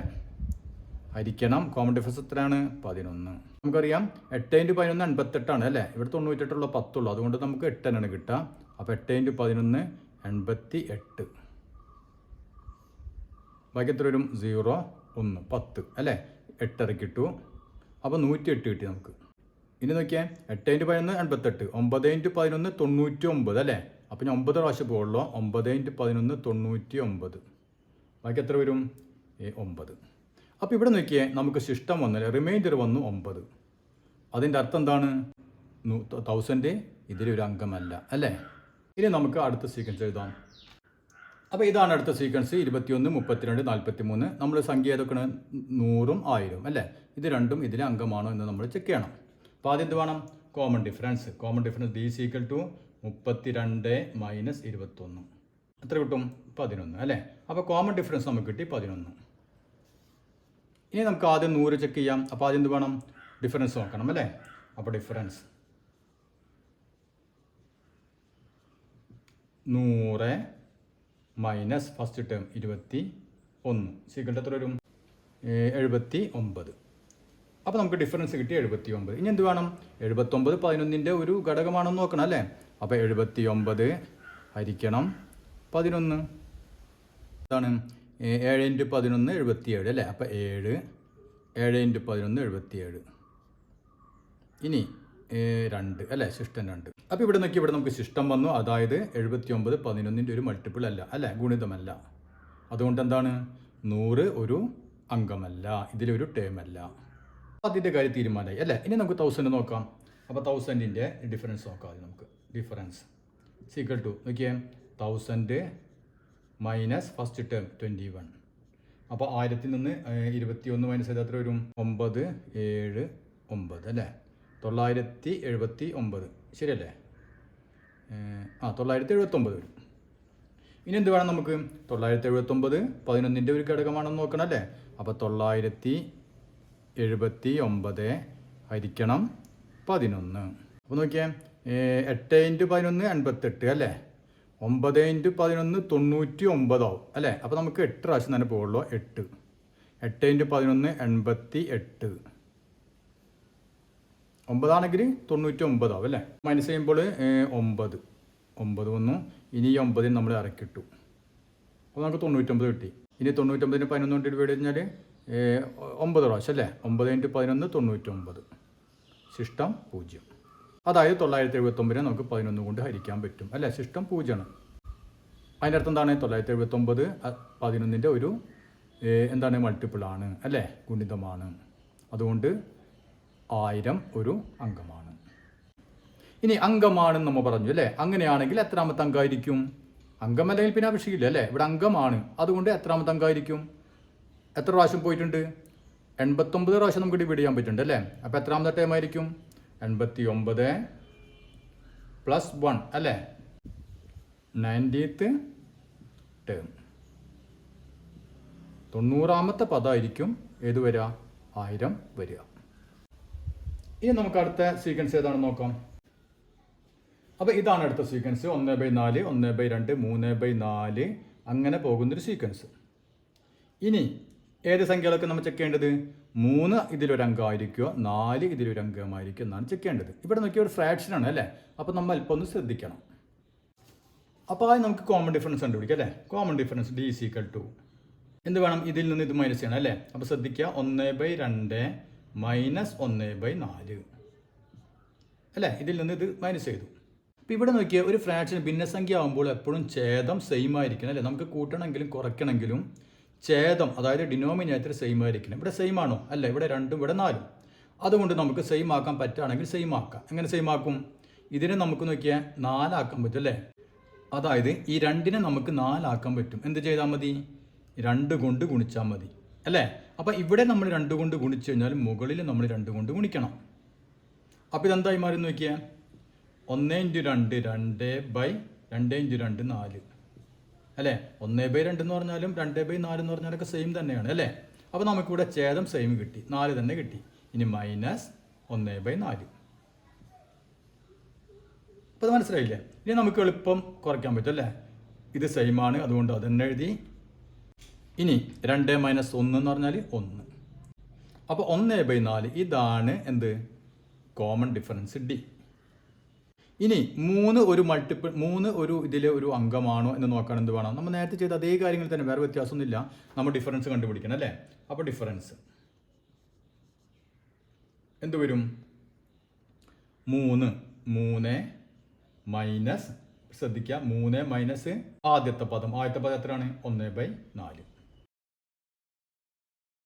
ഹരിക്കണം കോമൺ ഡിഫറൻസ് എത്രയാണ്? 11. നമുക്കറിയാം 8 × 11 88 അല്ലേ? ഇവിടെ 98 10 അതുകൊണ്ട് നമുക്ക് 8 തന്നെയാണ് കിട്ടുക. അപ്പോൾ 8 × 11 88. ബാക്കി എത്ര വരും? 0 1 10 അല്ലേ? 8 ഇറക്കി ഇട്ടു. അപ്പോൾ 108 കിട്ടി നമുക്ക്. ഇനി നോക്കിയാൽ 8 × 11 88, 9 × 11 99 അല്ലേ? അപ്പം ഞാൻ 9 പ്രാവശ്യം പോകുള്ളൂ. 9 × 11 99. ബാക്കി എത്ര വരും? 9. അപ്പോൾ ഇവിടെ നോക്കിയേ, നമുക്ക് ശിഷ്ടം വന്നില്ല, റിമൈൻഡർ വന്നു 9. അതിൻ്റെ അർത്ഥം എന്താണ്? 1000 ഇതിലൊരു അംഗമല്ല അല്ലേ? ഇനി നമുക്ക് അടുത്ത സീക്വൻസ് എഴുതാം. അപ്പോൾ ഇതാണ് അടുത്ത സീക്വൻസ്. 21 32 43. നമ്മൾ സംഖ്യ ഏതൊക്കെയാണ്? 100ഉം 1000ഉം അല്ലേ? ഇത് രണ്ടും ഇതിലെ അംഗമാണോ എന്ന് നമ്മൾ ചെക്ക് ചെയ്യണം. അപ്പോൾ ആദ്യം എന്ത് വേണം? Common difference. Common difference d = 32 - 21. എത്ര കിട്ടും? 11 അല്ലേ? അപ്പോൾ കോമൺ ഡിഫറൻസ് നമുക്ക് കിട്ടി 11. ഇനി നമുക്ക് ആദ്യം 100 ചെക്ക് ചെയ്യാം. അപ്പോൾ ആദ്യം എന്ത് വേണം? ഡിഫറൻസ് നോക്കണം അല്ലേ? അപ്പോൾ difference 100 minus first term 21 sequent എത്ര വരും? 79. അപ്പോൾ നമുക്ക് ഡിഫറൻസ് കിട്ടി 79. ഇനി എന്ത് വേണം? 79 11ൻ്റെ ഒരു ഘടകമാണെന്ന് നോക്കണം അല്ലേ? അപ്പോൾ 79 ഹരിക്കണം 11. എന്താണ്? 7 × 11 77 അല്ലേ? അപ്പോൾ 7 × 11 77. ഇനി 2 അല്ലേ? ശിഷ്ടം 2. അപ്പോൾ ഇവിടെ നോക്കി, ഇവിടെ നമുക്ക് ശിഷ്ടം വന്നു. അതായത് 79 11ൻ്റെ ഒരു മൾട്ടിപ്പിൾ അല്ല അല്ലേ? ഗുണിതമല്ല. അതുകൊണ്ട് എന്താണ്? 100 ഒരു അംഗമല്ല, ഇതിലൊരു ടേം അല്ല. അതിൻ്റെ കാര്യം തീരുമാനമായി അല്ലേ? ഇനി നമുക്ക് 1000 നോക്കാം. അപ്പോൾ 1000ൻ്റെ ഡിഫറൻസ് നോക്കാം. നമുക്ക് ഡിഫറൻസ് = നോക്കിയേ, 1000 മൈനസ് ഫസ്റ്റ് ടേം 21. അപ്പോൾ 1000 നിന്ന് 21 മൈനസ് ചെയ്താൽ എത്ര വരും? 9 7 9 അല്ലേ? 979 ശരിയല്ലേ? 979 വരും. ഇനി എന്ത് വേണം നമുക്ക്? 979 11ൻ്റെ ഒരു ഘടകമാണെന്ന് നോക്കണം അല്ലേ? അപ്പോൾ 979 ഹരിക്കണം 11. അപ്പോൾ നോക്കിയേ, 8 × 11 88 അല്ലേ? 9 × 11 99 ആവും അല്ലേ? അപ്പോൾ നമുക്ക് 8 പ്രാവശ്യം തന്നെ പോകുള്ളൂ. 8 × 11 88. 9 ആണെങ്കിൽ 99 ആവും അല്ലേ? മൈനസ് ചെയ്യുമ്പോൾ 9 വന്നു. ഇനി ഈ 9 നമ്മൾ ഇറക്കിട്ടു. അപ്പോൾ നമുക്ക് 99 കിട്ടി. ഇനി 99ന് 11 കൊണ്ട് ഡിവൈഡ് കഴിഞ്ഞാൽ 9 പ്രാവശ്യം അല്ലേ? 9 × 11 99. ശിഷ്ടം 0. അതായത് 979 നമുക്ക് 11 കൊണ്ട് ഹരിക്കാൻ പറ്റും അല്ലേ? ശിഷ്ടം 0ആണ്. അതിൻ്റെ അർത്ഥം എന്താണ്? 979 11ൻ്റെ ഒരു എന്താണ്? മൾട്ടിപ്പിളാണ് അല്ലേ? ഗുണിതമാണ്. അതുകൊണ്ട് 1000 ഒരു അംഗമാണ്. ഇനി അംഗമാണെന്ന് നമ്മൾ പറഞ്ഞു അല്ലേ? അങ്ങനെയാണെങ്കിൽ എത്രാമത്തെ അംഗമായിരിക്കും? അംഗമല്ലെങ്കിൽ പിന്നെ ആവശ്യമില്ല അല്ലേ? ഇവിടെ അംഗമാണ്, അതുകൊണ്ട് എത്രാമത്തെ അംഗമായിരിക്കും? എത്ര പ്രാവശ്യം പോയിട്ടുണ്ട്? 89 പ്രാവശ്യം നമുക്ക് ഡിവൈഡ് ചെയ്യാൻ പറ്റുന്നുണ്ട് അല്ലേ? അപ്പോൾ എത്രാമത്തെ ടൈം ആയിരിക്കും? 89 + 1 അല്ലേ? 90th term. 90ാമത്തെ പദമായിരിക്കും ഏത് വരിക? 1000 വരിക. ഇനി നമുക്ക് അടുത്ത സീക്വൻസ് ഏതാണെന്ന് നോക്കാം. അപ്പോൾ ഇതാണ് അടുത്ത സീക്വൻസ്. 1/4 1/2 3/4 അങ്ങനെ പോകുന്നൊരു സീക്വൻസ്. ഇനി ഏത് സംഖ്യകളൊക്കെ നമ്മൾ ചെക്ക് ചെയ്യേണ്ടത്? 3 ഇതിലൊരു അംഗമായിരിക്കുമോ 4 ഇതിലൊരു അംഗമായിരിക്കും എന്നാണ് ചെക്ക് ചെയ്യേണ്ടത്. ഇവിടെ നോക്കിയ ഒരു ഫ്രാക്ഷനാണ് അല്ലേ? അപ്പോൾ നമ്മൾ അല്പം ഒന്ന് ശ്രദ്ധിക്കണം. അപ്പോൾ ആദ്യം നമുക്ക് കോമൺ ഡിഫറൻസ് കണ്ടുപിടിക്കാം അല്ലേ? കോമൺ ഡിഫറൻസ് d = എന്ത് വേണം? ഇതിൽ നിന്ന് ഇത് മൈനസ് ചെയ്യണം അല്ലേ? അപ്പോൾ ശ്രദ്ധിക്കുക, 1/2 മൈനസ് 1/4 അല്ലേ? ഇതിൽ നിന്ന് ഇത് മൈനസ് ചെയ്തു. അപ്പോൾ ഇവിടെ നോക്കിയാൽ ഒരു ഫ്രാക്ഷൻ ഭിന്നസംഖ്യ ആകുമ്പോൾ എപ്പോഴും ഛേദം സെയിം ആയിരിക്കണം അല്ലേ? നമുക്ക് കൂട്ടണമെങ്കിലും കുറയ്ക്കണമെങ്കിലും ഛേദം, അതായത് ഡിനോമിനേറ്റർ സെയിം ആയിരിക്കണം. ഇവിടെ സെയിം ആണോ? അല്ല, ഇവിടെ 2 ഇവിടെ 4. അതുകൊണ്ട് നമുക്ക് സെയിം ആക്കാൻ പറ്റുകയാണെങ്കിൽ സെയിം ആക്കാം. എങ്ങനെ സെയിം ആക്കും? ഇതിനെ നമുക്ക് നോക്കിയാൽ 4 ആക്കാൻ പറ്റും അല്ലേ? അതായത് ഈ 2നെ നമുക്ക് 4 ആക്കാൻ പറ്റും. എന്ത് ചെയ്താൽ മതി? 2 കൊണ്ട് ഗുണിച്ചാൽ മതി അല്ലേ? അപ്പോൾ ഇവിടെ നമ്മൾ 2 കൊണ്ട് ഗുണിച്ചു കഴിഞ്ഞാൽ മുകളിൽ നമ്മൾ 2 കൊണ്ട് ഗുണിക്കണം. അപ്പോൾ ഇതെന്തായി മാറി നോക്കിയാൽ 1 × 2 2/2 2 × 2 4. അല്ലേ? 1/2 എന്ന് പറഞ്ഞാലും 2/4 എന്ന് പറഞ്ഞാലൊക്കെ സെയിം തന്നെയാണ് അല്ലേ? അപ്പോൾ നമുക്കിവിടെ ഛേദം സെയിം കിട്ടി, 4 തന്നെ കിട്ടി. ഇനി -1/4. അപ്പോൾ അത് മനസ്സിലായില്ലേ? ഇനി നമുക്ക് എളുപ്പം കുറയ്ക്കാൻ പറ്റും അല്ലേ? ഇത് സെയിം ആണ്, അതുകൊണ്ട് അതന്നെ എഴുതി. ഇനി 2 - 1 എന്ന് പറഞ്ഞാൽ 1. അപ്പോൾ 1/4 ഇതാണ് എന്ത്? Common difference D. ഇനി 3 ഒരു ഇതിലെ ഒരു അംഗമാണോ എന്ന് നോക്കാൻ എന്ത് വേണം? നമ്മൾ നേരത്തെ ചെയ്ത അതേ കാര്യങ്ങൾ തന്നെ, വേറെ വ്യത്യാസമൊന്നുമില്ല. നമ്മൾ ഡിഫറൻസ് കണ്ടുപിടിക്കണം അല്ലേ? അപ്പോൾ ഡിഫറൻസ് എന്ത് വരും? 3 മൈനസ്, ശ്രദ്ധിക്കുക, 3 മൈനസ് ആദ്യത്തെ പദം എത്രയാണ്? 1/4.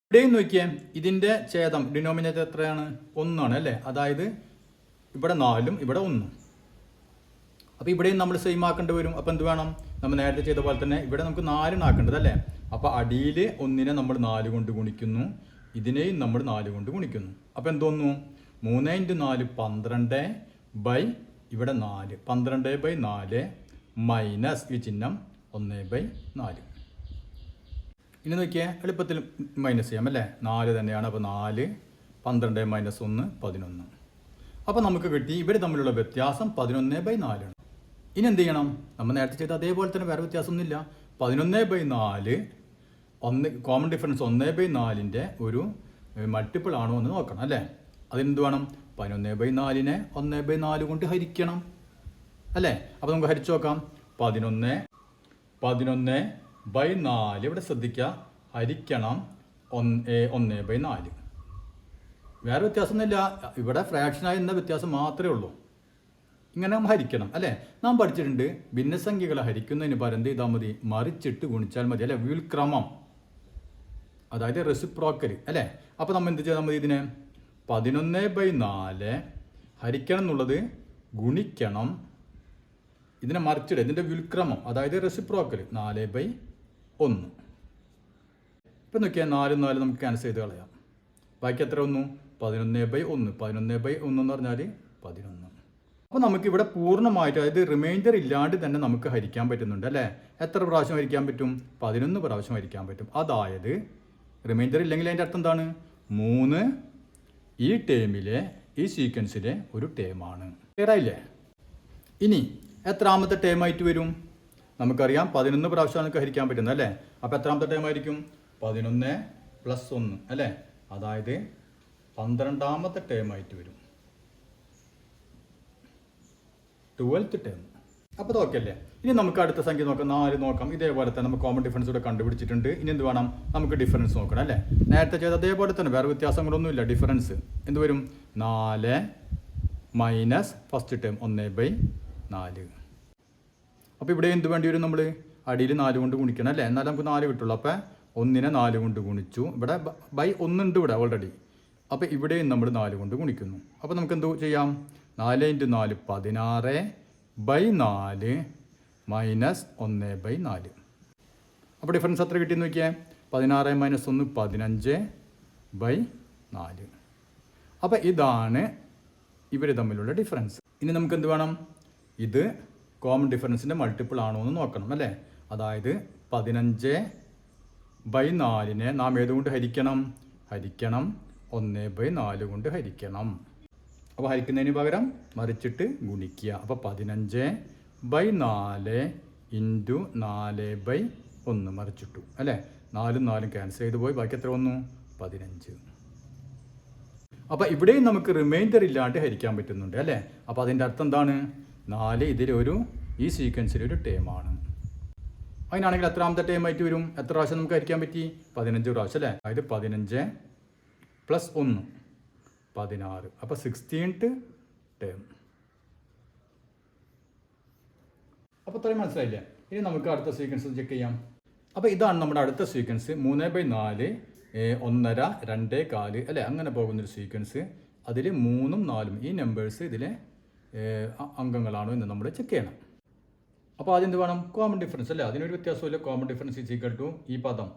ഇവിടെയും നോക്കിയേ, ഇതിൻ്റെ ഛേദം ഡിനോമിനേറ്റർ എത്രയാണ്? 1 ആണ് അല്ലേ? അതായത് ഇവിടെ 4ഉം ഇവിടെ 1ഉം. അപ്പോൾ ഇവിടെയും നമ്മൾ സെയിം ആക്കേണ്ടി വരും. അപ്പോൾ എന്ത് വേണം? നമ്മൾ നേരത്തെ ചെയ്ത പോലെ തന്നെ ഇവിടെ നമുക്ക് 4 ആക്കേണ്ടത് അല്ലേ? അപ്പോൾ അടിയിൽ 1നെ നമ്മൾ 4 കൊണ്ട് ഗുണിക്കുന്നു, ഇതിനെയും നമ്മൾ 4 കൊണ്ട് ഗുണിക്കുന്നു. അപ്പോൾ എന്തോന്നു? 3 × 4 12 ബൈ ഇവിടെ 4, 12/4 മൈനസ് ഈ ചിഹ്നം 1/4. ഇനി നോക്കിയാൽ എളുപ്പത്തിൽ മൈനസ് ചെയ്യാം അല്ലേ? 4 തന്നെയാണ്. അപ്പോൾ 4 12 - 1 11. അപ്പോൾ നമുക്ക് കിട്ടി ഇവർ തമ്മിലുള്ള വ്യത്യാസം 11/4 ആണ്. ഇനി എന്ത് ചെയ്യണം? നമ്മൾ നേരത്തെ ചെയ്ത അതേപോലെ തന്നെ, വേറെ വ്യത്യാസമൊന്നുമില്ല. 11/4 കോമൺ ഡിഫറൻസ് 1/4ൻ്റെ ഒരു മൾട്ടിപ്പിൾ ആണോ എന്ന് നോക്കണം അല്ലേ? അതിനെന്ത് വേണം? 11/4നെ 1/4 കൊണ്ട് ഹരിക്കണം അല്ലേ? അപ്പോൾ നമുക്ക് ഹരിച്ചു നോക്കാം. 11/4 ഇവിടെ ശ്രദ്ധിക്കുക, ഹരിക്കണം 1/4. വേറെ വ്യത്യാസമൊന്നുമില്ല, ഇവിടെ ഫ്രാക്ഷനായി എന്ന വ്യത്യാസം മാത്രമേ ഉള്ളൂ. ഇങ്ങനെ ഹരിക്കണം അല്ലേ? നാം പഠിച്ചിട്ടുണ്ട്, ഭിന്നസംഖ്യകളെ ഹരിക്കുന്നതിന് പകരം എന്ത് ചെയ്താൽ മതി? മറിച്ചിട്ട് ഗുണിച്ചാൽ മതി അല്ലേ? വ്യുൽക്രമം, അതായത് റെസിപ്രോക്കൽ അല്ലേ? അപ്പോൾ നമ്മൾ എന്ത് ചെയ്താൽ മതി? ഇതിനെ 11/4 ഹരിക്കണം എന്നുള്ളത് ഗുണിക്കണം, ഇതിനെ മറിച്ചിടുക, ഇതിൻ്റെ വ്യുൽക്രമം അതായത് റെസിപ്രോക്കൽ 4/1. ഇപ്പം നോക്കിയാൽ 4 നമുക്ക് ക്യാൻസൽ ചെയ്ത് കളയാം. ബാക്കി എത്ര വന്നു? 11/1. 11/1 എന്ന് പറഞ്ഞാൽ 11. അപ്പോൾ നമുക്കിവിടെ പൂർണ്ണമായിട്ട്, അതായത് റിമൈൻഡർ ഇല്ലാണ്ട് തന്നെ നമുക്ക് ഹരിക്കാൻ പറ്റുന്നുണ്ട് അല്ലേ? എത്ര പ്രാവശ്യം ഹരിക്കാൻ പറ്റും? 11 പ്രാവശ്യം ഹരിക്കാൻ പറ്റും. അതായത് റിമൈൻഡർ ഇല്ലെങ്കിൽ അതിൻ്റെ അർത്ഥം എന്താണ്? 3 ഈ ടേമിലെ, ഈ സീക്വൻസിലെ ഒരു ടേമാണ്. ക്ലിയർ ആയില്ലേ? ഇനി എത്രാമത്തെ ടേമായിട്ട് വരും? നമുക്കറിയാം 11 പ്രാവശ്യം നമുക്ക് ഹരിക്കാൻ പറ്റുന്നത് അല്ലേ? അപ്പോൾ എത്രാമത്തെ ടേമായിരിക്കും? 11 + 1 അല്ലേ? അതായത് 12ാമത്തെ ടേമായിട്ട് വരും, 12th ടേം. അപ്പോൾ ഓക്കെ അല്ലേ? ഇനി നമുക്ക് അടുത്ത സംഖ്യ നോക്കാം, 4 നോക്കാം. ഇതേപോലെ തന്നെ നമുക്ക് കോമൺ ഡിഫറൻസ് ഇവിടെ കണ്ടുപിടിച്ചിട്ടുണ്ട്. ഇനി എന്ത് വേണം? നമുക്ക് ഡിഫറൻസ് നോക്കണം അല്ലേ? നേരത്തെ ചെയ്ത അതേപോലെ തന്നെ, വേറെ വ്യത്യാസങ്ങളൊന്നുമില്ല. ഡിഫറൻസ് എന്ത് വരും? 4 മൈനസ് ഫസ്റ്റ് ടേം 1/4. അപ്പോൾ ഇവിടെ എന്ത് വേണ്ടി വരും? നമ്മൾ അടിയിൽ 4 കൊണ്ട് ഗുണിക്കണം അല്ലേ? എന്നാലും നമുക്ക് 4 കിട്ടുള്ളൂ. അപ്പോൾ 1നെ 4 കൊണ്ട് ഗുണിച്ചു, ഇവിടെ ബൈ 1 ഉണ്ട് ഇവിടെ ഓൾറെഡി. അപ്പോൾ ഇവിടെയും നമ്മൾ 4 കൊണ്ട് ഗുണിക്കുന്നു. അപ്പോൾ നമുക്ക് എന്ത് ചെയ്യാം? 4 × 4 16/4 മൈനസ് 1/4. അപ്പോൾ ഡിഫറൻസ് എത്ര കിട്ടിയെന്ന് നോക്കിയാൽ? 16 - 1 15/4. അപ്പോൾ ഇതാണ് ഇവർ തമ്മിലുള്ള ഡിഫറൻസ്. ഇനി നമുക്ക് എന്ത് വേണം? ഇത് കോമൺ ഡിഫറൻസിൻ്റെ മൾട്ടിപ്പിൾ ആണോ എന്ന് നോക്കണം അല്ലേ? അതായത് 15/4നെ നാം ഏതുകൊണ്ട് ഹരിക്കണം? 1/4 കൊണ്ട് ഹരിക്കണം. അപ്പോൾ ഹരിക്കുന്നതിന് പകരം മറിച്ചിട്ട് ഗുണിക്കുക. അപ്പോൾ 15/4 × 4/1 മറിച്ചിട്ടു അല്ലേ? 4ഉം 4ഉം ക്യാൻസൽ ചെയ്ത് പോയി, ബാക്കി എത്ര വന്നു? 15. അപ്പോൾ ഇവിടെയും നമുക്ക് റിമൈൻഡർ ഇല്ലാണ്ട് ഹരിക്കാൻ പറ്റുന്നുണ്ട് അല്ലേ? അപ്പോൾ അതിൻ്റെ അർത്ഥം എന്താണ്? 4 ഈ സീക്വൻസിലൊരു ടേമാണ്. അതിനാണെങ്കിൽ എത്രാമത്തെ ടേമായിട്ട് വരും? എത്ര പ്രാവശ്യം നമുക്ക് ഹരിക്കാൻ പറ്റി? 15 പ്രാവശ്യം അല്ലേ? അതായത് 15 + 1 16. അപ്പോൾ 16th ടേം. അപ്പോൾ ഇത്രയും മനസ്സിലായില്ലേ? ഇനി നമുക്ക് അടുത്ത സീക്വൻസ് ചെക്ക് ചെയ്യാം. അപ്പോൾ ഇതാണ് നമ്മുടെ അടുത്ത സീക്വൻസ്. 3/4 1.5 2.4 അല്ലേ? അങ്ങനെ പോകുന്നൊരു സീക്വൻസ്. അതിൽ 3ഉം 4ഉം ഈ നമ്പേഴ്സ് ഇതിലെ അംഗങ്ങളാണോ എന്ന് നമ്മൾ ചെക്ക് ചെയ്യണം. അപ്പോൾ ആദ്യം എന്ത് വേണം? കോമൺ ഡിഫറൻസ് അല്ലേ? അതിനൊരു വ്യത്യാസമില്ല. Common difference is equal to ഈ പദം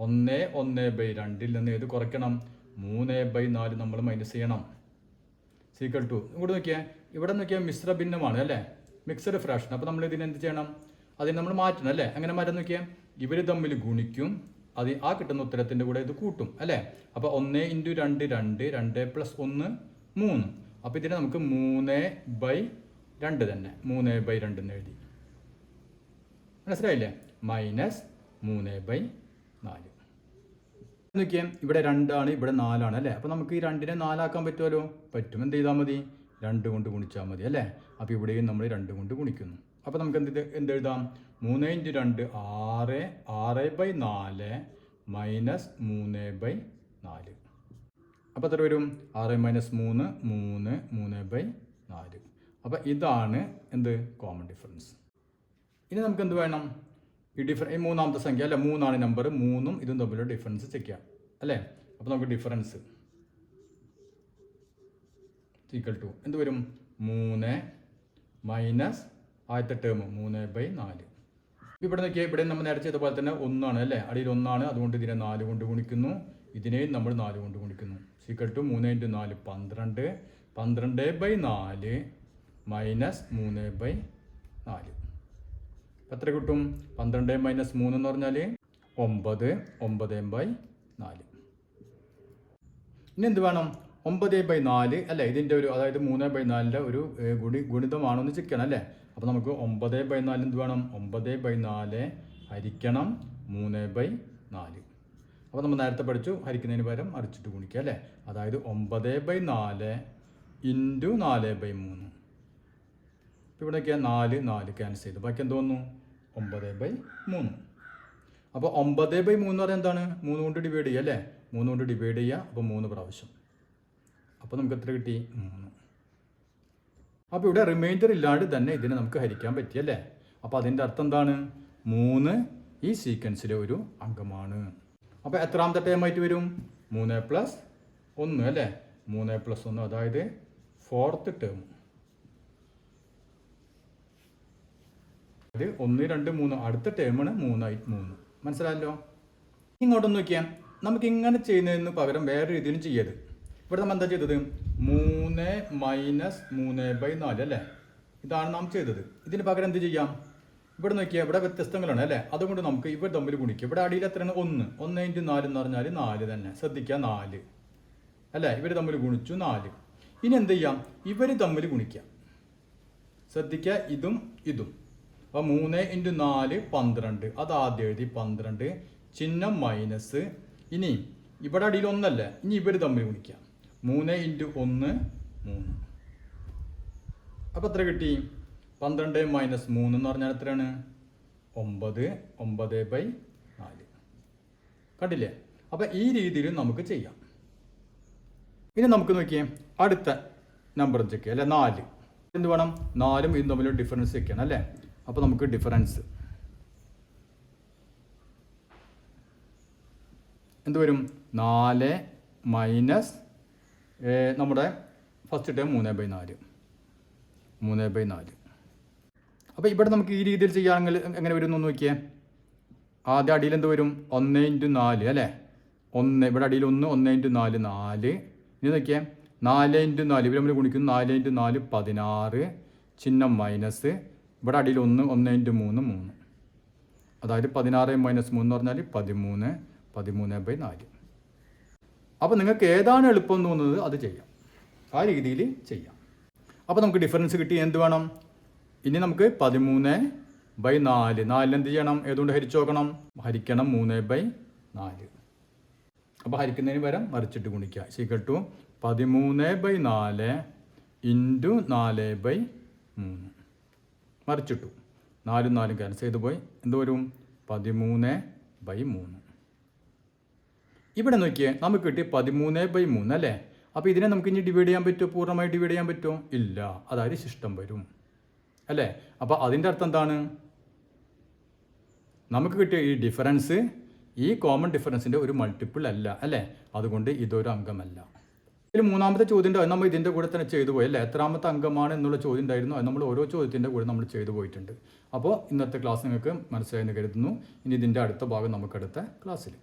1/2 നിന്ന് ഏത് കുറയ്ക്കണം? 3/4 നമ്മൾ മൈനസ് ചെയ്യണം. ഈക്വൽ ടു ഇങ്ങോട്ട് നോക്കിയാൽ, ഇവിടെ നോക്കിയാൽ മിശ്ര ഭിന്നമാണ് അല്ലേ? Mixed fraction. അപ്പോൾ നമ്മൾ ഇതിന് എന്ത് ചെയ്യണം? അതിന് നമ്മൾ മാറ്റണം അല്ലേ? അങ്ങനെ മാറ്റാൻ നോക്കിയാൽ ഇവർ തമ്മിൽ ഗുണിക്കും, അത് ആ കിട്ടുന്ന ഉത്തരത്തിൻ്റെ കൂടെ ഇത് കൂട്ടും അല്ലേ? അപ്പോൾ 1 × 2 2, 2 + 1 3. അപ്പോൾ ഇതിനെ നമുക്ക് 3/2 തന്നെ 3/2 എന്ന് എഴുതി. മനസ്സിലായില്ലേ? -3/4. നോക്കിയാൽ ഇവിടെ 2 ആണ്, ഇവിടെ 4 ആണ് അല്ലേ? അപ്പോൾ നമുക്ക് ഈ 2നെ 4 ആക്കാൻ പറ്റുമല്ലോ? പറ്റും. എന്ത് ചെയ്താൽ മതി? 2 കൊണ്ട് ഗുണിച്ചാൽ മതി അല്ലേ? അപ്പോൾ ഇവിടെയും നമ്മൾ 2 കൊണ്ട് ഗുണിക്കുന്നു. അപ്പോൾ നമുക്ക് എന്തെഴുതാം? 3 × 2 6, 6/4 -3/4. അപ്പോൾ എത്ര വരും? 6 - 3 3, 3/4. അപ്പോൾ ഇതാണ് എന്ത്? Common difference. ഇനി നമുക്ക് എന്ത് വേണം? ഈ മൂന്നാമത്തെ സംഖ്യ അല്ലേ? 3 ആണ് നമ്പർ. 3ഉം ഇതും തമ്മിലുള്ള ഡിഫറൻസ് ചെക്ക് ചെയ്യാം അല്ലേ? അപ്പോൾ നമുക്ക് ഡിഫറൻസ് ഈക്വൽ ടു എന്ത് വരും? 3 മൈനസ് ആദ്യത്തെ ടേം 3/4. ഇവിടെ നോക്കിയാൽ ഇവിടെ നമ്മൾ നേരത്തെ ചെയ്ത പോലെ തന്നെ 1 ആണ് അല്ലേ? അടിയിൽ 1 ആണ്, അതുകൊണ്ട് ഇതിനെ 4 കൊണ്ട് ഗുണിക്കുന്നു, ഇതിനെയും നമ്മൾ 4 കൊണ്ട് ഗുണിക്കുന്നു. Equal to 3 × 4 12, 12/4 -3/4. എത്ര കിട്ടും? 12 - 3 എന്ന് പറഞ്ഞാൽ 9, 9/4. ഇനി എന്ത് വേണം? 9/4 അല്ലേ? ഇതിൻ്റെ ഒരു, അതായത് 3/4ൻ്റെ ഒരു ഗുണിതമാണോ എന്ന് ചെക്ക് ചെയ്യണം അല്ലേ? അപ്പോൾ നമുക്ക് 9/4 എന്ത് വേണം? 9/4 ഹരിക്കണം 3/4. അപ്പോൾ നമ്മൾ നേരത്തെ പഠിച്ചു, ഹരിക്കുന്നതിന് പകരം മറിച്ചിട്ട് ഗുണിക്കുക അല്ലേ? അതായത് 9/4 × 4/3. ഇവിടെ നോക്കിയാൽ 4 4 ക്യാൻസൽ ചെയ്തു, ബാക്കി എന്ത് വന്നു? 9/3. അപ്പോൾ 9/3 എന്ന് പറഞ്ഞാൽ എന്താണ്? 3 കൊണ്ട് ഡിവൈഡ് ചെയ്യുക അല്ലേ? 3 കൊണ്ട് ഡിവൈഡ് ചെയ്യുക, അപ്പോൾ 3 പ്രാവശ്യം. അപ്പോൾ നമുക്ക് എത്ര കിട്ടി? 3. അപ്പോൾ ഇവിടെ റിമൈൻഡർ ഇല്ലാണ്ട് തന്നെ ഇതിനെ നമുക്ക് ഹരിക്കാൻ പറ്റിയല്ലേ? അപ്പോൾ അതിൻ്റെ അർത്ഥം എന്താണ്? 3 ഈ സീക്വൻസിലെ ഒരു അംഗമാണ്. അപ്പോൾ എത്രാമത്തെ ടേം ആയിട്ട് വരും? 3 + 1 അല്ലേ? 3 + 1, അതായത് 4th ടേം. ഇത് 1 2 3 അടുത്ത ടേമാണ് 3. മനസ്സിലായല്ലോ? ഇങ്ങോട്ടൊന്ന് നോക്കിയാൽ നമുക്ക് ഇങ്ങനെ ചെയ്യുന്നതിന് പകരം വേറെ രീതിയിലും ചെയ്യരുത്. ഇവിടെ നമ്മൾ എന്താ ചെയ്തത്? 3 - 3/4 അല്ലേ? ഇതാണ് നാം ചെയ്തത്. ഇതിന് പകരം എന്ത് ചെയ്യാം? ഇവിടെ നോക്കിയാൽ ഇവിടെ വ്യത്യസ്തങ്ങളാണ് അല്ലേ? അതുകൊണ്ട് നമുക്ക് ഇവർ തമ്മിൽ ഗുണിക്കുക. ഇവിടെ അടിയിൽ എത്രയാണ്? 1. 1 × 4 എന്ന് പറഞ്ഞാൽ 4 തന്നെ. ശ്രദ്ധിക്കുക, 4 അല്ലേ? ഇവർ തമ്മിൽ ഗുണിച്ചു 4. ഇനി എന്ത് ചെയ്യാം? ഇവർ തമ്മിൽ ഗുണിക്കാം. ശ്രദ്ധിക്കുക, ഇതും ഇതും. അപ്പോൾ 3 × 4 12. അത് ആദ്യം എഴുതി 12, ചിഹ്നം മൈനസ്. ഇനി ഇവിടെ അടിയിൽ 1 അല്ലേ? ഇനി ഇവർ തമ്മിൽ ഗുണിക്കാം. 3 × 1 3. അപ്പോൾ എത്ര കിട്ടി? 12 - 3 എന്ന് പറഞ്ഞാൽ എത്രയാണ്? 9, 9/4. കണ്ടില്ലേ? അപ്പോൾ ഈ രീതിയിൽ നമുക്ക് ചെയ്യാം. ഇനി നമുക്ക് നോക്കിയേ അടുത്ത നമ്പർ ചെക്ക് ചെയ്യാം അല്ലേ? 4. എന്ത് വേണം? 4ഉം ഇതും തമ്മിൽ ഡിഫറൻസ് ചെക്ക് ചെയ്യണം അല്ലേ? അപ്പോൾ നമുക്ക് ഡിഫറൻസ് എന്ത് വരും? 4 മൈനസ് നമ്മുടെ ഫസ്റ്റ് ടേം 3/4. 3/4. അപ്പോൾ ഇവിടെ നമുക്ക് ഈ രീതിയിൽ ചെയ്യുകയാണെങ്കിൽ എങ്ങനെ വരും എന്ന് നോക്കിയേ. ആദ്യം അടിയിൽ എന്ത് വരും? 1 × 4 അല്ലേ? 1 ഇവിടെ അടിയിൽ 1, 1 × 4 4. ഇനി നോക്കിയേ 4 × 4 ഇവർ നമ്മൾ ഗുണിക്കുന്നു. 4 × 4 16, ചിഹ്നം മൈനസ്. ഇവിടെ അടിയിൽ 1, 1 × 3 3. അതായത് 16 - 3 എന്ന് പറഞ്ഞാൽ 13, 13/4. അപ്പോൾ നിങ്ങൾക്ക് ഏതാണ് എളുപ്പം തോന്നുന്നത് അത് ചെയ്യാം, ആ രീതിയിൽ ചെയ്യാം. അപ്പോൾ നമുക്ക് ഡിഫറൻസ് കിട്ടി. എന്ത് വേണം? ഇനി നമുക്ക് 13/4. 4 എന്ത് ചെയ്യണം? ഏതുകൊണ്ട് ഹരിച്ചു നോക്കണം? ഹരിക്കണം 3/4. അപ്പോൾ ഹരിക്കുന്നതിന് പകരം മറിച്ചിട്ട് ഗുണിക്കുക. Equal to 13/4 × 4/3. മറിച്ചിട്ടു. 4ഉം 4ഉം ക്യാൻസൽ ചെയ്ത് പോയി. എന്ത് വരും? 13/3. ഇവിടെ നോക്കിയേ നമുക്ക് കിട്ടി 13/3 അല്ലേ? അപ്പോൾ ഇതിനെ നമുക്ക് ഇനി ഡിവൈഡ് ചെയ്യാൻ പറ്റുമോ? പൂർണ്ണമായി ഡിവൈഡ് ചെയ്യാൻ പറ്റുമോ? ഇല്ല, അതായത് ശിഷ്ടം വരും അല്ലേ? അപ്പോൾ അതിൻ്റെ അർത്ഥം എന്താണ്? നമുക്ക് കിട്ടിയ ഈ ഡിഫറൻസ് ഈ കോമൺ ഡിഫറൻസിൻ്റെ ഒരു മൾട്ടിപ്പിൾ അല്ല അല്ലേ? അതുകൊണ്ട് ഇതൊരു അംഗമല്ല. ഇതിൽ മൂന്നാമത്തെ ചോദ്യം ഉണ്ട്, അത് നമ്മൾ ഇതിൻ്റെ കൂടെ തന്നെ ചെയ്തു പോയി അല്ലേ? എത്രാമത്തെ അംഗമാണ് എന്നുള്ള ചോദ്യം ഉണ്ടായിരുന്നു, അത് നമ്മൾ ഓരോ ചോദ്യത്തിൻ്റെ കൂടെ നമ്മൾ ചെയ്തു പോയിട്ടുണ്ട്. അപ്പോൾ ഇന്നത്തെ ക്ലാസ് നിങ്ങൾക്ക് മനസ്സിലായെന്ന് കരുതുന്നു. ഇനി ഇതിൻ്റെ അടുത്ത ഭാഗം നമുക്ക് അടുത്ത ക്ലാസ്സിൽ